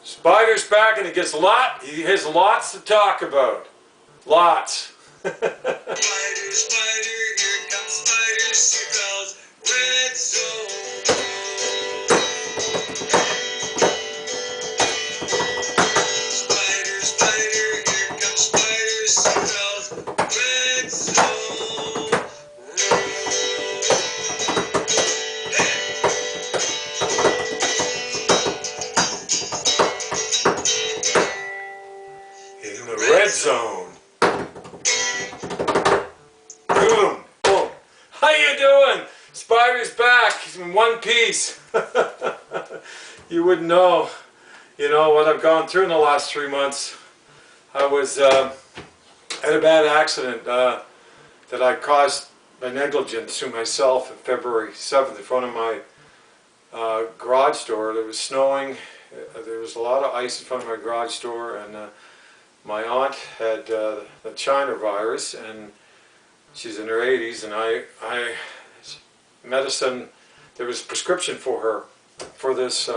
Spider's back and he has lots to talk about. Lots. Spider, spider, here comes Spider, CFL's red zone. Spider, spider, here comes Spider, CFL's red zone. In the red zone. Boom, boom. How you doing? Spider's back. He's in one piece. You wouldn't know, what I've gone through in the last 3 months. I was had a bad accident that I caused by negligence to myself on February 7th in front of my garage door. There was snowing. There was a lot of ice in front of my garage door, and my aunt had the China virus, and she's in her 80s, and medicine, there was a prescription for her for this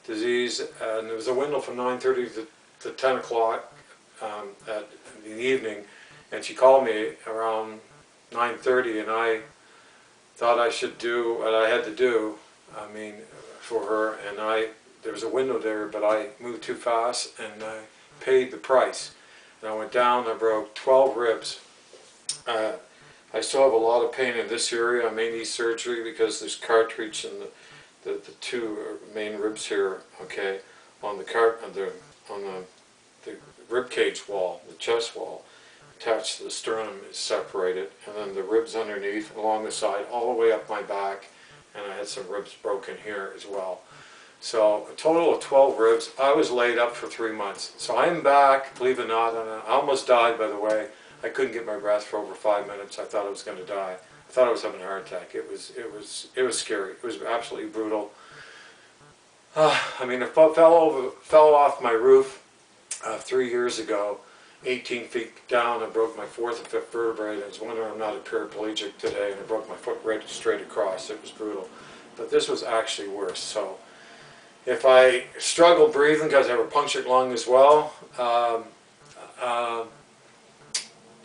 disease, and there was a window from 9:30 to 10 o'clock in the evening, and she called me around 9:30, and I thought I should do what I had to do, for her, and there was a window there, but I moved too fast, and I paid the price. And I went down, I broke 12 ribs. I still have a lot of pain in this area. I may need surgery because there's cartilage in the two main ribs here, okay, on the rib cage wall, the chest wall, attached to the sternum is separated, and then the ribs underneath, along the side, all the way up my back, and I had some ribs broken here as well. So a total of 12 ribs. I was laid up for 3 months. So I'm back, believe it or not, and I almost died, by the way. I couldn't get my breath for over 5 minutes. I thought I was going to die. I thought I was having a heart attack. It was scary. It was absolutely brutal. I fell off my roof 3 years ago, 18 feet down. I broke my 4th and 5th vertebrae. I was wondering I'm not a paraplegic today, and I broke my foot right straight across. It was brutal. But this was actually worse. So if I struggle breathing because I have a punctured lung as well,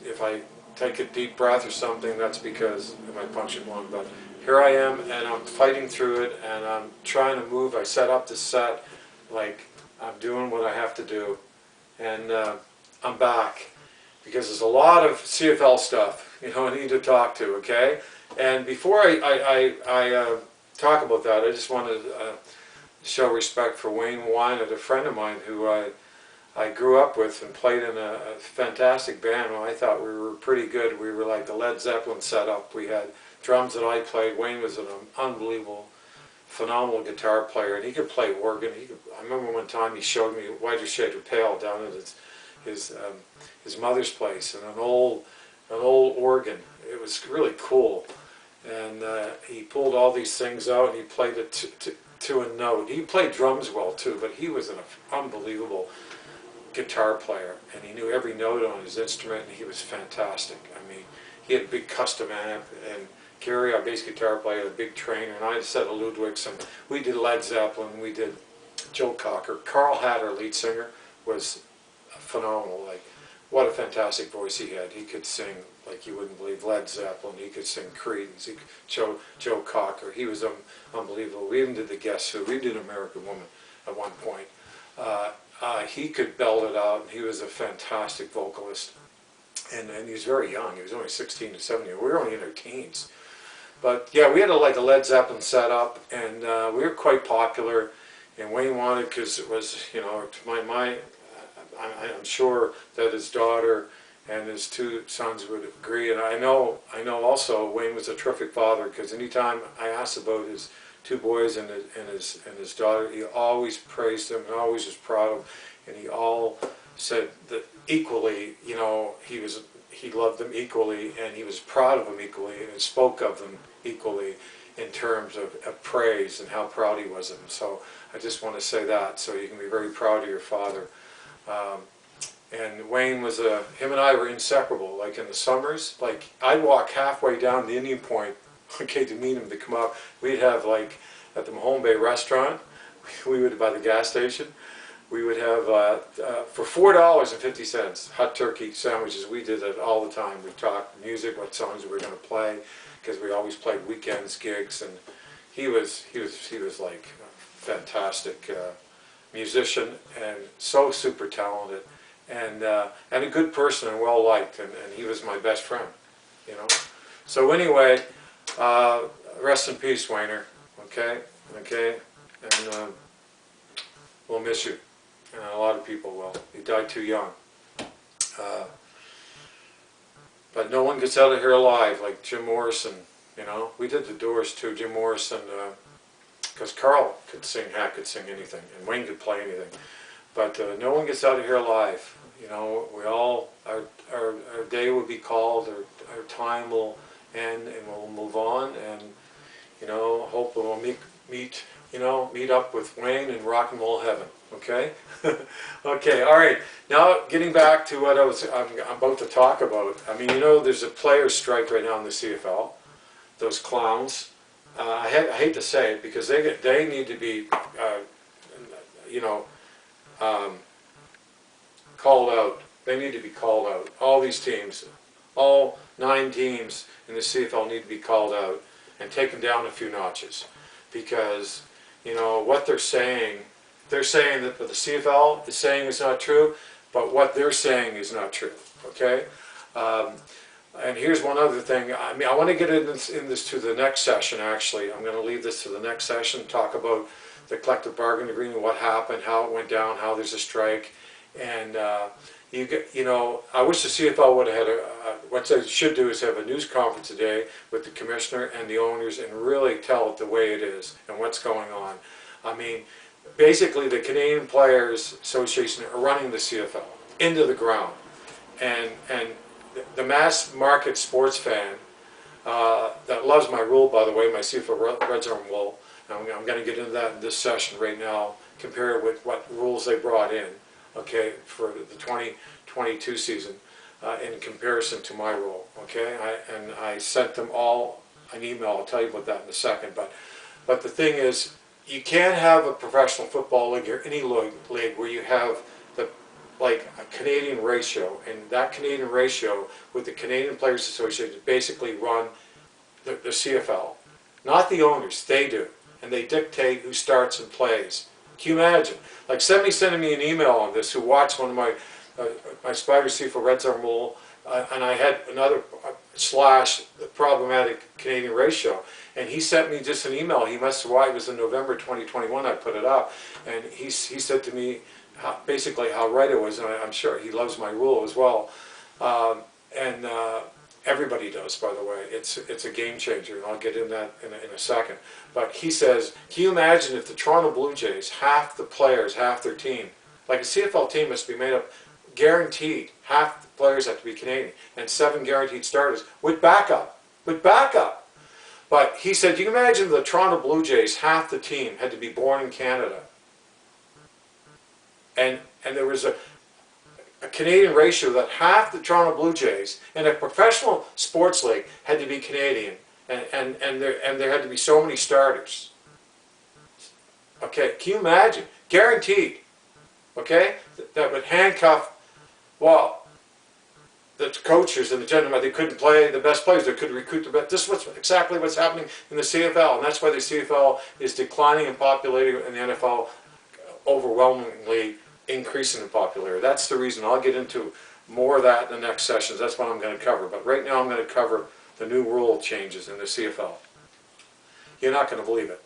if I take a deep breath or something, that's because of my punctured lung. But here I am, and I'm fighting through it, and I'm trying to move. I set up the set, like I'm doing what I have to do, and I'm back because there's a lot of CFL stuff, I need to talk to, okay? And before I talk about that, I just want to show respect for Wayne Wynett, a friend of mine who I grew up with and played in a fantastic band. Well, I thought we were pretty good. We were like the Led Zeppelin setup. We had drums that I played. Wayne was an unbelievable, phenomenal guitar player, and he could play organ. I remember one time he showed me Whiter Shade of Pale down at his mother's place, and an old organ. It was really cool, and he pulled all these things out and he played it to a note. He played drums well too, but he was an unbelievable guitar player, and he knew every note on his instrument, and he was fantastic. He had a big custom amp, and Gary, our bass guitar player, had a big trainer, and I had a set of Ludwigs, and we did Led Zeppelin, we did Joe Cocker. Carl Hatter, lead singer, was phenomenal. Like, what a fantastic voice he had. He could sing like you wouldn't believe. Led Zeppelin, he could sing Creedence, Joe Cocker, he was unbelievable. We even did the Guess Who, we did American Woman at one point. He could belt it out, and he was a fantastic vocalist. And he was very young. He was only 16 to 17. We were only in our teens. But yeah, we had a Led Zeppelin setup, and we were quite popular. And Wayne wanted, because it was, I'm sure that his daughter and his 2 sons would agree. And I know also Wayne was a terrific father, because anytime I asked about his 2 boys and his daughter, he always praised them and always was proud of them. And he all said that equally, he loved them equally, and he was proud of them equally, and spoke of them equally in terms of praise and how proud he was of them. So I just want to say that, so you can be very proud of your father. And Wayne was him and I were inseparable. Like in the summers, like I'd walk halfway down the Indian Point, okay, to meet him, to come up. We'd have, like, at the Mahone Bay restaurant, we would, by the gas station, we would have, for $4.50, hot turkey sandwiches. We did it all the time. We talked music, what songs we were going to play, because we always played weekends, gigs, and he was like a fantastic musician and so super talented, and a good person and well liked, and he was my best friend, you know. So anyway, rest in peace, Wayner. Okay, and we'll miss you, and a lot of people will. He died too young. But no one gets out of here alive, like Jim Morrison, you know. We did the Doors too, Jim Morrison, because Carl could sing, Hack could sing anything, and Wayne could play anything. But no one gets out of here alive, you know. We all, our day will be called, our time will end, and we'll move on, and, you know, hope we'll meet up with Wayne in rock and roll heaven, okay? Okay, all right. Now, getting back to what I'm about to talk about. I mean, you know, there's a players' strike right now in the CFL. Those clowns. I hate to say it because they need to be, you know, called out. They need to be called out. All these teams, all 9 teams in the CFL need to be called out and taken down a few notches, because, you know, what they're saying that what the CFL is saying is not true, but what they're saying is not true, okay? And here's one other thing. I mean, I want to get in this to the next session, actually. I'm going to leave this to the next session, talk about the collective bargaining agreement, what happened, how it went down, how there's a strike. And, you know, I wish the CFL would have had what they should do is have a news conference today with the commissioner and the owners and really tell it the way it is and what's going on. I mean, basically the Canadian Players Association are running the CFL into the ground. And the mass market sports fan that loves my rule, by the way, my CFL Red Zone rule, I'm going to get into that in this session right now, compare it with what rules they brought in, okay, for the 2022 season in comparison to my rule, okay? I sent them all an email. I'll tell you about that in a second. But the thing is, you can't have a professional football league or any league where you have like a Canadian ratio, and that Canadian ratio with the Canadian Players Association basically run the CFL. Not the owners, they do. And they dictate who starts and plays. Can you imagine? Like somebody sending me an email on this who watched one of my SPYDER CFL Red Zone rule, and I had another / problematic Canadian ratio. And he sent me just an email. He must have, it was in November 2021 I put it up. And he said to me, basically how right it was, and I'm sure he loves my rule as well, and everybody does, by the way. It's a game changer, and I'll get in that in a second. But he says, can you imagine if the Toronto Blue Jays, half the players, half their team, like a CFL team must be made up, guaranteed, half the players have to be Canadian, and 7 guaranteed starters with backup. But he said, you can imagine the Toronto Blue Jays, half the team had to be born in Canada. And there was a Canadian ratio that half the Toronto Blue Jays in a professional sports league had to be Canadian, and there had to be so many starters. Okay, can you imagine? Guaranteed. Okay, that would handcuff, well, the coaches and the gentlemen. They couldn't play the best players. They couldn't recruit the best. This is exactly what's happening in the CFL, and that's why the CFL is declining in popularity, and the NFL overwhelmingly increasing in popularity. That's the reason. I'll get into more of that in the next sessions. That's what I'm going to cover. But right now I'm going to cover the new rule changes in the CFL. You're not going to believe it.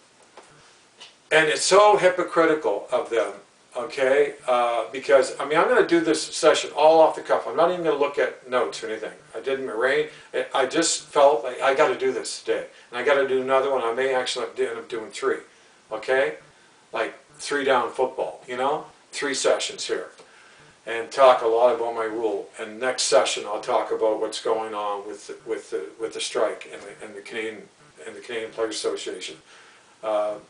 And it's so hypocritical of them, okay? Because, I mean, I'm going to do this session all off the cuff. I'm not even going to look at notes or anything. I didn't arrange. I just felt like I got to do this today. And I got to do another one. I may actually end up doing 3, okay? Like 3 down football, you know? 3 sessions here, and talk a lot about my rule. And next session I'll talk about what's going on with the strike and the Canadian Players Association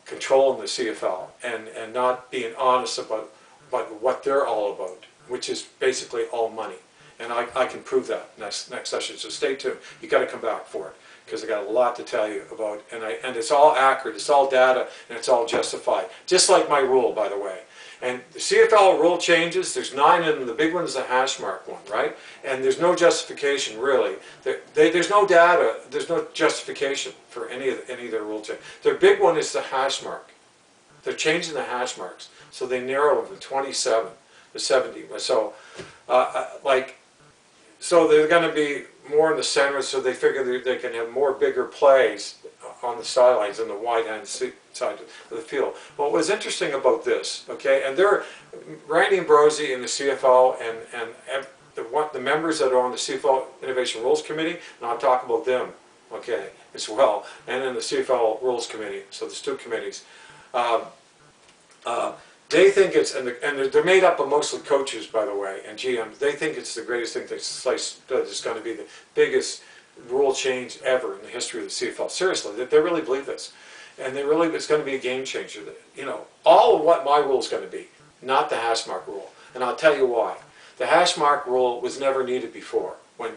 controlling the CFL and not being honest about what they're all about, which is basically all money. And I can prove that next session. So stay tuned. You got to come back for it, because I got a lot to tell you about, and it's all accurate, it's all data, and it's all justified. Just like my rule, by the way. And the CFL rule changes, there's 9 of them. The big one is the Hashmark one, right? And there's no justification, really. There's no data, there's no justification for any of their rule change. Their big one is the Hashmark. They're changing the hash marks. So they narrow it from 27 to 70. So, so they're going to be more in the center, so they figure they can have more bigger plays on the sidelines on the wide-hand side of the field. What was interesting about this, okay, and Randy Ambrosi in the CFL and the members that are on the CFL Innovation Rules Committee, and I'll talk about them, okay, as well, and in the CFL Rules Committee, so there's 2 committees. They think it's, and they're made up of mostly coaches, by the way, and GMs. They think it's the greatest thing that is going to be the biggest rule change ever in the history of the CFL. Seriously, they really believe this. And it's going to be a game changer. You know, all of what my rule is going to be, not the Hashmark rule. And I'll tell you why. The Hashmark rule was never needed before. When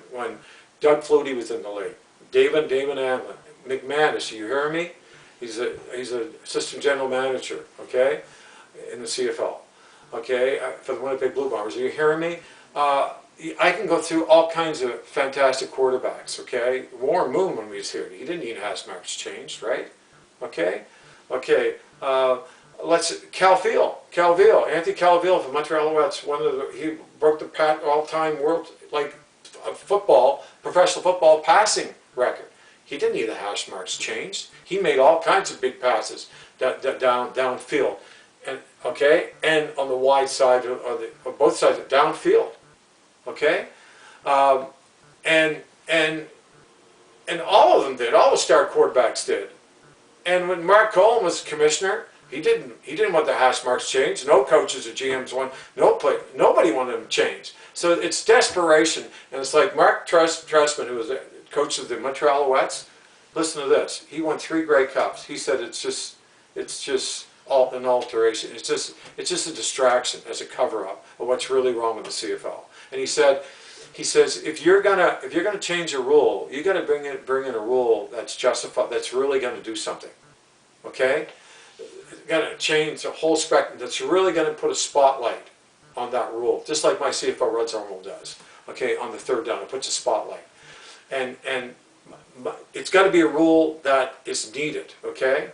Doug Flutie was in the league, Damon Allen, McManus, you hear me? He's an assistant general manager, okay, in the CFL, okay, for the Winnipeg Blue Bombers. Are you hearing me? I can go through all kinds of fantastic quarterbacks, okay? Warren Moon, when he was here, he didn't need Hashmarks changed, right? Okay? Okay. Anthony Calvillo from Montreal Alouettes, he broke the all-time world, professional football passing record. He didn't need the hash marks changed. He made all kinds of big passes downfield, and okay, and on the wide side of both sides of downfield, okay, and all of them did. All the star quarterbacks did. And when Mark Cohen was commissioner, he didn't want the hash marks changed. No coaches or GMs nobody wanted them changed. So it's desperation, and it's like Mark Trestman, who was the coach of the Montreal Alouettes. Listen to this. He won 3 Grey Cups. He said it's just an alteration. It's just a distraction as a cover-up of what's really wrong with the CFL. And he says if you're gonna change a rule, you got to bring in a rule that's justified, that's really going to do something. Okay, going to change the whole spectrum. That's really going to put a spotlight on that rule, just like my CFL Red Zone rule does. Okay, on the third down, it puts a spotlight, and it's got to be a rule that is needed. Okay,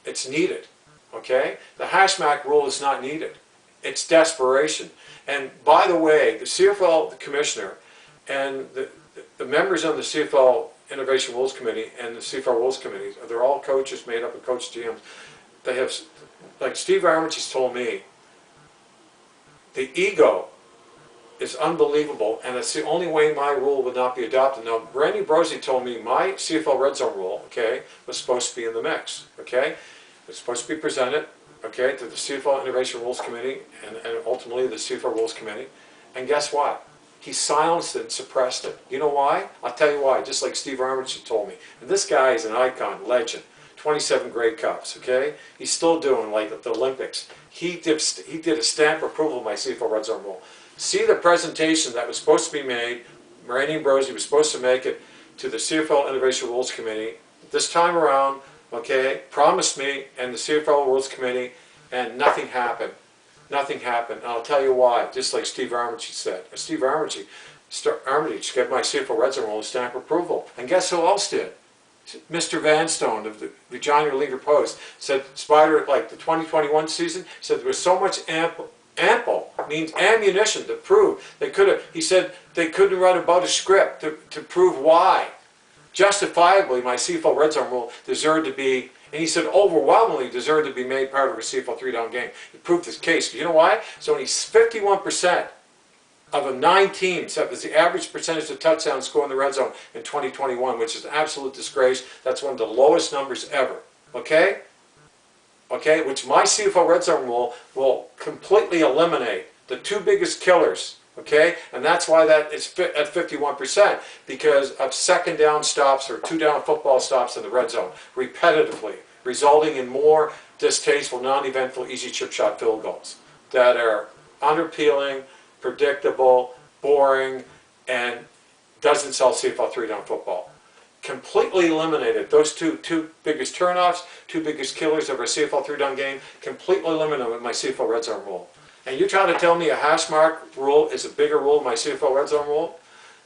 it's needed. Okay, the Hashmark rule is not needed. It's desperation. And by the way, the CFL the commissioner and the members on the CFL Innovation Rules Committee and the CFL Rules Committee, they're all coaches made up of coach GMs. They have, like Steve Armitage has told me, the ego is unbelievable, and it's the only way my rule would not be adopted. Now, Randy Ambrosi told me my CFL Red Zone rule, okay, was supposed to be in the mix, okay? It was supposed to be presented, okay, to the CFL Innovation Rules Committee and ultimately the CFL Rules Committee. And guess what? He silenced it and suppressed it. You know why? I'll tell you why, just like Steve Armitage told me. And this guy is an icon, legend. 27 Grey Cups, okay? He's still doing, like, the Olympics. He did a stamp approval of my CFL Red Zone rule. See the presentation that was supposed to be made, Randy Ambrosi was supposed to make it to the CFL Innovation Rules Committee. This time around, okay, promised me and the CFL Rules Committee, and nothing happened. Nothing happened. And I'll tell you why, just like Steve Armitage said. Steve Armitage gave my CFL Red Zone rule a stamp approval. And guess who else did? Mr. Vanstone of the Regina Leader Post said, Spider, like the 2021 season, said there was so much ample means ammunition to prove. He said they couldn't write about a script to prove why. Justifiably, my CFL Red Zone rule deserved to be, and he said overwhelmingly deserved to be made part of a CFL 3-down game. He proved his case. You know why? So only 51% of the 9 teams, that was the average percentage of touchdowns scored in the red zone in 2021, which is an absolute disgrace. That's one of the lowest numbers ever. Okay? Okay, which my CFL Red Zone rule will completely eliminate the 2 biggest killers. Okay, and that's why that is at 51%, because of second down stops or 2-down football stops in the red zone repetitively, resulting in more distasteful, non-eventful, easy chip shot field goals that are unappealing, predictable, boring, and doesn't sell CFL 3-down football. completely eliminated those two biggest turnoffs, two biggest killers of our CFL 3-down game, completely eliminated with my CFL red zone rule. And you try to tell me a hash mark rule is a bigger rule than my CFL red zone rule?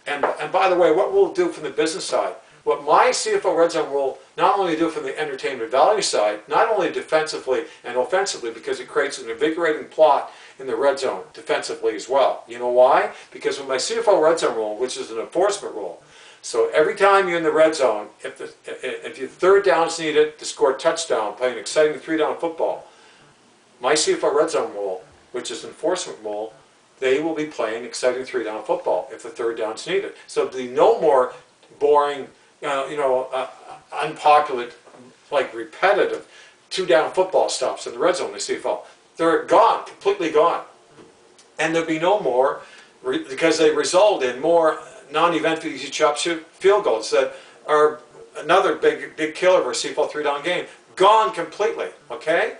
And by the way, what we'll do from the business side, what my CFL red zone rule not only do from the entertainment value side, not only defensively and offensively, because it creates an invigorating plot in the red zone defensively as well. You know why? Because with my CFL red zone rule, which is an enforcement rule, so every time you're in the red zone, if your third down is needed to score a touchdown, playing an exciting 3-down football, my CFL red zone rule, which is enforcement rule, they will be playing exciting 3-down football if the third down is needed. So there'll be no more boring, unpopular, like repetitive 2-down football stops in the red zone in the CFL. They're gone, completely gone. And there'll be no more, because they result in more non-event easy chop shoot field goals that are another big killer of our CFL 3-down game. Gone completely, okay?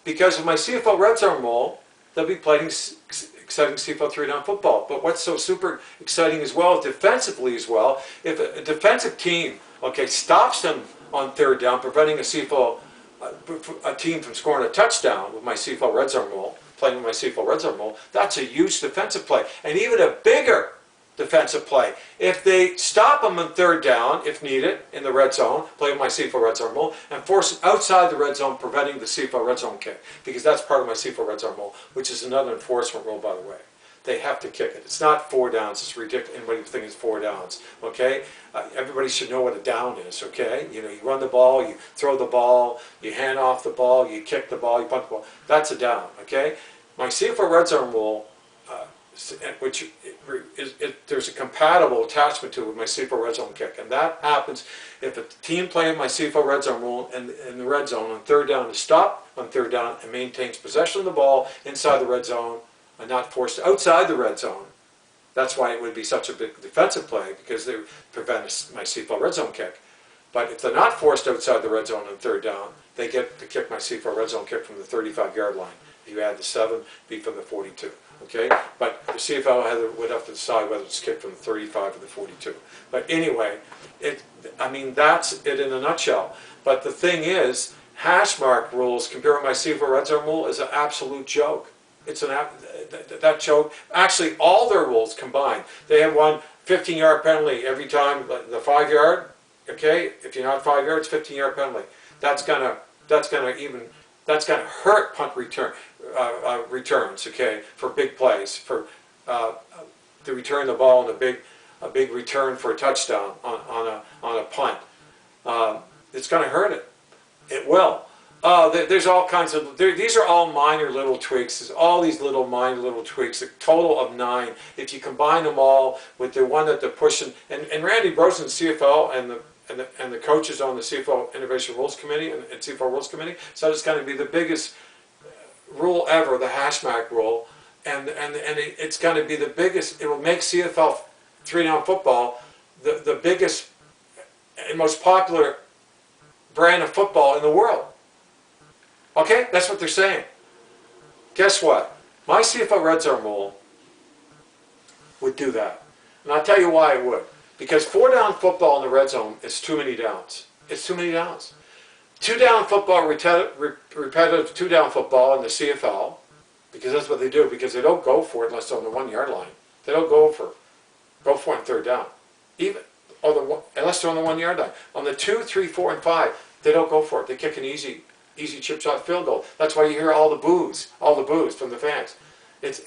Because of my CFL red zone rule, they'll be playing exciting CFL 3-down football. But what's so super exciting as well, defensively as well, if a defensive team, okay, stops them on third down, preventing a team from scoring a touchdown with my CFL red zone rule, playing with my CFL red zone rule, that's a huge defensive play. And even a bigger defensive play. If they stop them on third down, if needed, in the red zone, play with my CFL red zone rule, and force them outside the red zone, preventing the CFL red zone kick, because that's part of my CFL red zone rule, which is another enforcement rule, by the way. They have to kick it. It's not 4 downs. It's ridiculous. Anybody think it's 4 downs, okay? Everybody should know what a down is, okay? You know, you run the ball, you throw the ball, you hand off the ball, you kick the ball, you punt the ball. That's a down, okay? My CFL red zone rule, which there's a compatible attachment to it with my CFL red zone kick, and that happens if a team playing my CFL red zone rule in the red zone on third down is stopped on third down and maintains possession of the ball inside the red zone and not forced outside the red zone. That's why it would be such a big defensive play, because they prevent my CFL red zone kick. But if they're not forced outside the red zone on third down, they get to kick my CFL red zone kick from the 35-yard line. You add the 7, be from the 42. Okay, but the CFL would have to decide whether it's kicked from the 35 or the 42. But anyway, that's it in a nutshell. But the thing is, hash mark rules compared with my CFL red zone rule is an absolute joke. It's that joke. Actually, all their rules combined, they have one 15-yard penalty every time the 5-yard. Okay, if you're not 5 yards, 15-yard penalty. That's gonna hurt punt returns, okay, for big plays, for to return the ball and a big return for a touchdown on a punt. It's going to hurt it. It will. There's all kinds of, these are all minor little tweaks. There's all these minor little tweaks, a total of 9. If you combine them all with the one that they're pushing, and Randy Brosen, CFL, and the coaches on the CFL Innovation Rules Committee and CFL Rules Committee, so it's going to be the biggest rule ever, the Hashmark rule, and it's going to be the biggest. It will make CFL 3-down football the biggest and most popular brand of football in the world. Okay, that's what they're saying. Guess what? My CFL red zone rule would do that, and I'll tell you why it would. Because 4-down football in the red zone is too many downs. It's too many downs. 2-down football, repetitive 2-down football in the CFL, because that's what they do, because they don't go for it unless they're on the 1-yard line. They don't go for it on third down. Unless they're on the 1-yard line. On the 2, 3, 4, and 5, they don't go for it. They kick an easy chip shot field goal. That's why you hear all the boos from the fans. It's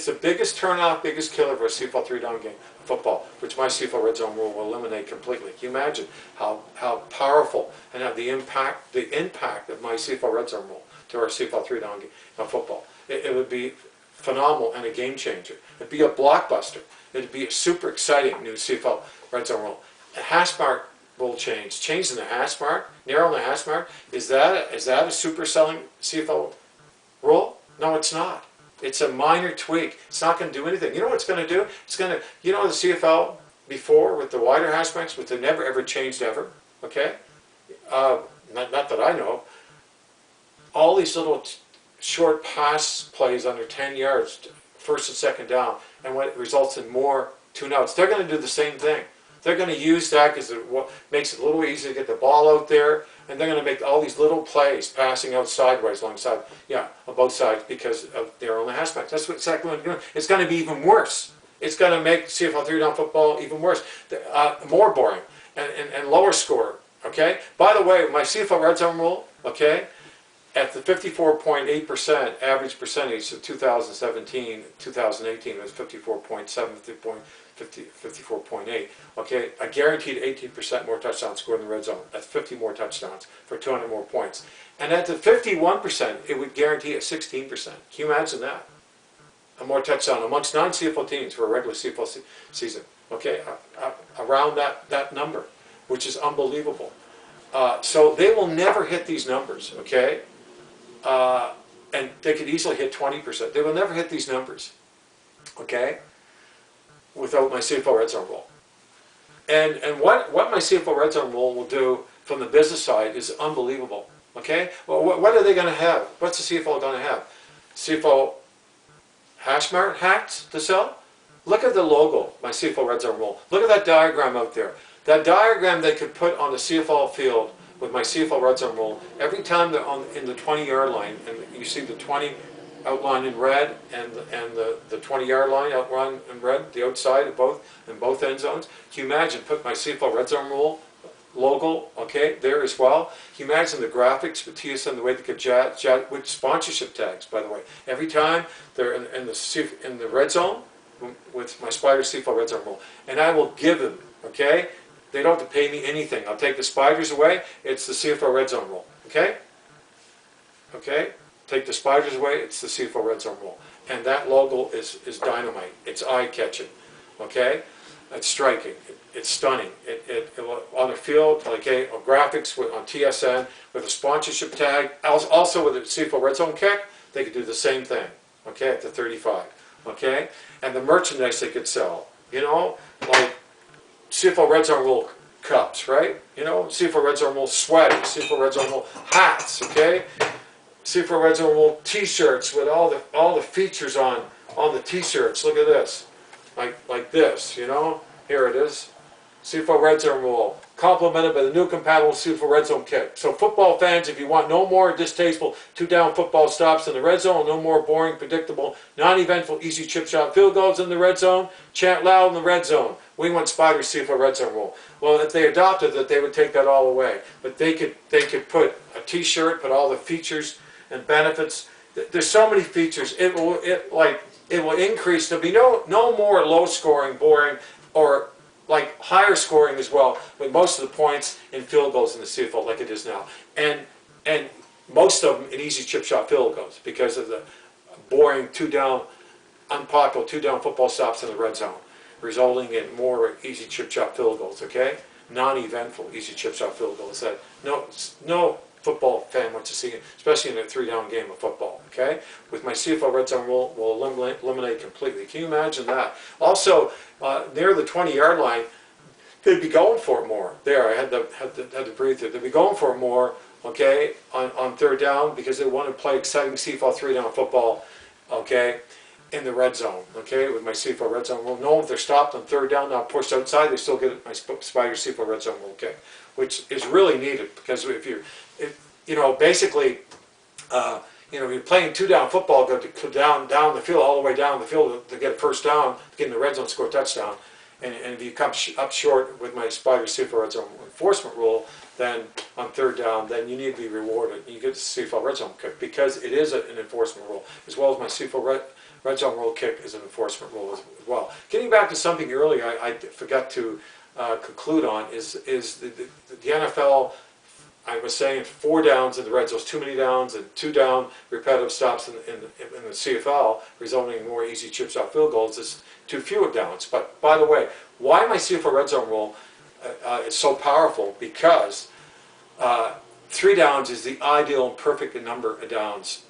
the biggest turnoff, biggest killer for a CFL 3-down game football, which my CFL red zone rule will eliminate completely. Can you imagine how powerful and how the impact of my CFL red zone rule to our CFL 3-down game football? It would be phenomenal and a game changer. It'd be a blockbuster. It'd be a super exciting new CFL red zone rule. A Hashmark rule changing the Hashmark, narrowing the Hashmark. Is that a super selling CFL rule? No, it's not. It's a minor tweak. It's not going to do anything. You know what it's going to do? It's going to, the CFL before with the wider Hashmarks, which they never ever changed ever, okay? Not that I know of. All these little short pass plays under 10 yards, first and second down, and what results in more 2-and-outs. They're going to do the same thing. They're going to use that because it makes it a little easier to get the ball out there, and they're going to make all these little plays passing out sideways alongside, on both sides because of their own Hashmark. That's what exactly what they're doing. It's going to be even worse. It's going to make CFL 3-down football even worse, more boring, and lower score. Okay. By the way, my CFL red zone rule. Okay. At the 54.8% average percentage of 2017, 2018 was 54.7, 54.8. Okay, I guaranteed 18% more touchdowns scored in the red zone. That's 50 more touchdowns for 200 more points. And at the 51%, it would guarantee a 16%. Can you imagine that? A more touchdown amongst non-CFL teams for a regular CFL season. Okay, around that number, which is unbelievable. So they will never hit these numbers. Okay. And they could easily hit 20%. They will never hit these numbers, okay, without my CFL red zone rule. And what my CFL red zone rule will do from the business side is unbelievable, okay? Well, what are they going to have? What's the CFL going to have? CFL Hashmark hats to sell? Look at the logo, my CFL red zone rule. Look at that diagram out there. That diagram they could put on the CFL field with my CFL red zone rule, every time they're in the 20-yard line, and you see the 20 outlined in red and the 20-yard line outlined in red, the outside of both end zones. Can you imagine put my CFL red zone rule logo, okay, there as well? Can you imagine the graphics with TSN, the way they could with sponsorship tags, by the way. Every time they're in the red zone with my Spider CFL red zone rule, and I will give them, okay. They don't have to pay me anything. I'll take the spiders away. It's the CFL red zone rule. Okay? Okay? Take the spiders away. It's the CFL red zone rule. And that logo is dynamite. It's eye-catching. Okay? It's striking. It's stunning. On the field, okay, graphics on TSN with a sponsorship tag. Also with a CFL red zone kick, they could do the same thing. Okay? At the 35. Okay? And the merchandise they could sell. You know? Like CFL red zone rule cups, right? You know, CFL red zone rule sweaters, CFL red zone rule hats, okay? CFL red zone rule T-shirts with all the features on the T-shirts. Look at this, like this, you know. Here it is, CFL red zone rule, complemented by the new compatible CFL red zone kick. So football fans, if you want no more distasteful 2-down football stops in the red zone, no more boring, predictable, non-eventful, easy chip shot field goals in the red zone, chant loud in the red zone. We want Spider CFL red zone rule. Well, if they adopted that, they would take that all away. But they could put a T-shirt, put all the features and benefits. There's so many features. It will increase. There'll be no more low scoring, boring, or like higher scoring as well, with most of the points in field goals in the CFL like it is now, and most of them in easy chip shot field goals because of the boring 2-down, unpopular 2-down football stops in the red zone, resulting in more easy chip shot field goals. Okay, non-eventful easy chip shot field goals that no football fan wants to see, especially in a 3-down game of football. Okay, with my CFL red zone rule, will eliminate completely. Can you imagine that? Also, near the 20-yard line, they'd be going for it more. There, I had to breathe there. They'd be going for it more. Okay, on 3rd down because they want to play exciting CFL 3-down football. Okay, in the red zone. Okay, with my CFL red zone rule. No, if they're stopped on 3rd down, now pushed outside, they still get my Spider CFL red zone rule kick, which is really needed because if basically, you're playing 2-down football, go down the field, all the way down the field to get a 1st down, to get in the red zone, score a touchdown. And if you come up short with my Spider CFL red zone enforcement rule, then on 3rd down, then you need to be rewarded. You get the CFL red zone kick because it is an enforcement rule, as well as my CFL red zone rule kick is an enforcement rule as well. Getting back to something earlier I forgot to conclude on is the NFL. I was saying 4 downs in the red zone, too many downs, and 2-down repetitive stops in the CFL, resulting in more easy chip shot field goals, is too few downs. But by the way, why my CFL red zone rule is so powerful? Because 3 downs is the ideal and perfect number of downs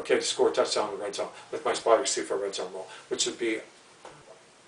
to score a touchdown in the red zone with my Spider CFL red zone rule, which would be,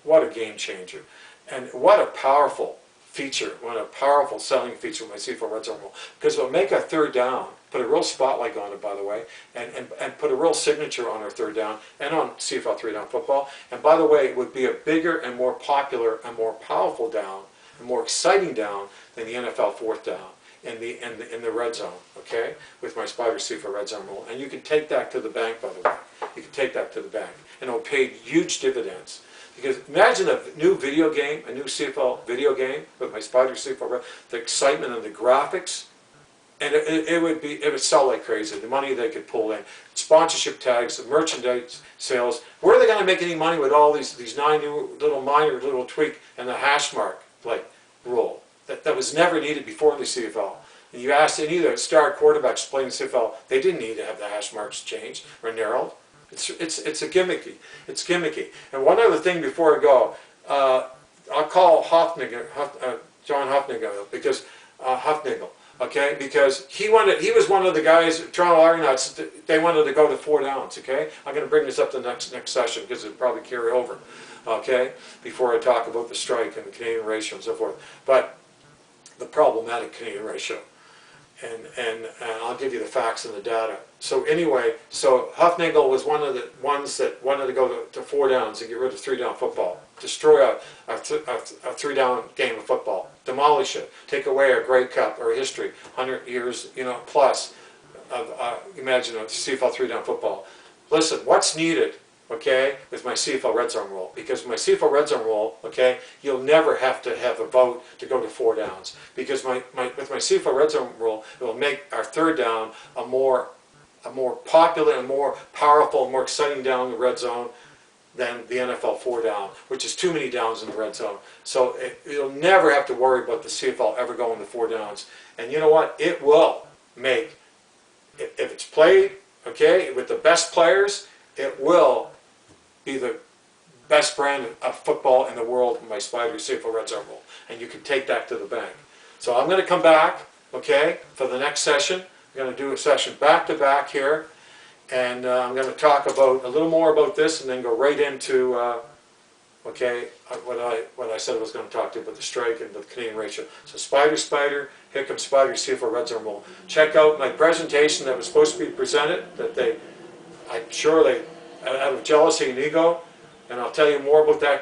what a game changer. And what a powerful feature, what a powerful selling feature with my CFL red zone rule. Because it will make our 3rd down, put a real spotlight on it, by the way, and put a real signature on our 3rd down and on CFL 3-down football. And by the way, it would be a bigger and more popular and more powerful down and more exciting down than the NFL fourth down in the red zone, okay, with my Spider CFL red zone rule. And you can take that to the bank, by the way. You can take that to the bank. And it'll pay huge dividends. Because imagine a new video game, a new CFL video game with my Spider CFL, the excitement and the graphics, and it would sell like crazy. The money they could pull in, sponsorship tags, the merchandise sales. Where are they going to make any money with all these 9 new minor little tweak and the Hashmark rule that was never needed before in the CFL? And you asked any of the star quarterbacks playing the CFL, they didn't need to have the hash marks changed or narrowed. It's a gimmicky. It's gimmicky. And one other thing before I go, I'll call John Hufnagel because okay, because he was one of the guys. Toronto Argonauts, they wanted to go to 4 downs. Okay, I'm going to bring this up the next session because it'll probably carry over. Okay, before I talk about the strike and the Canadian ratio and so forth, but the problematic Canadian ratio. And I'll give you the facts and the data. So anyway, so Hufnagel was one of the ones that wanted to go to 4 downs and get rid of 3-down football, destroy a 3-down game of football, demolish it, take away our Grey Cup, our history, 100 years, plus of imagine a CFL 3-down football. Listen, what's needed? Okay, with my CFL red zone rule, because my CFL red zone rule, okay, you'll never have to have a vote to go to 4 downs, because with my CFL red zone rule, it will make our 3rd down a more popular and more powerful, more exciting down in the red zone than the NFL 4 down, which is too many downs in the red zone. So you'll never have to worry about the CFL ever going to 4 downs. And you know what? It will make, if it's played, okay, with the best players, it will be the best brand of football in the world in my Spider CFL red zone rule. And you can take that to the bank. So I'm going to come back, okay, for the next session. I'm going to do a session back-to-back here. And I'm going to talk about a little more about this and then go right into, okay, what I said I was going to talk to you about the strike and the Canadian ratio. So Spider, here comes Spider CFL red zone rule. Check out my presentation that was supposed to be presented, that I'm sure they, out of jealousy and ego, and I'll tell you more about that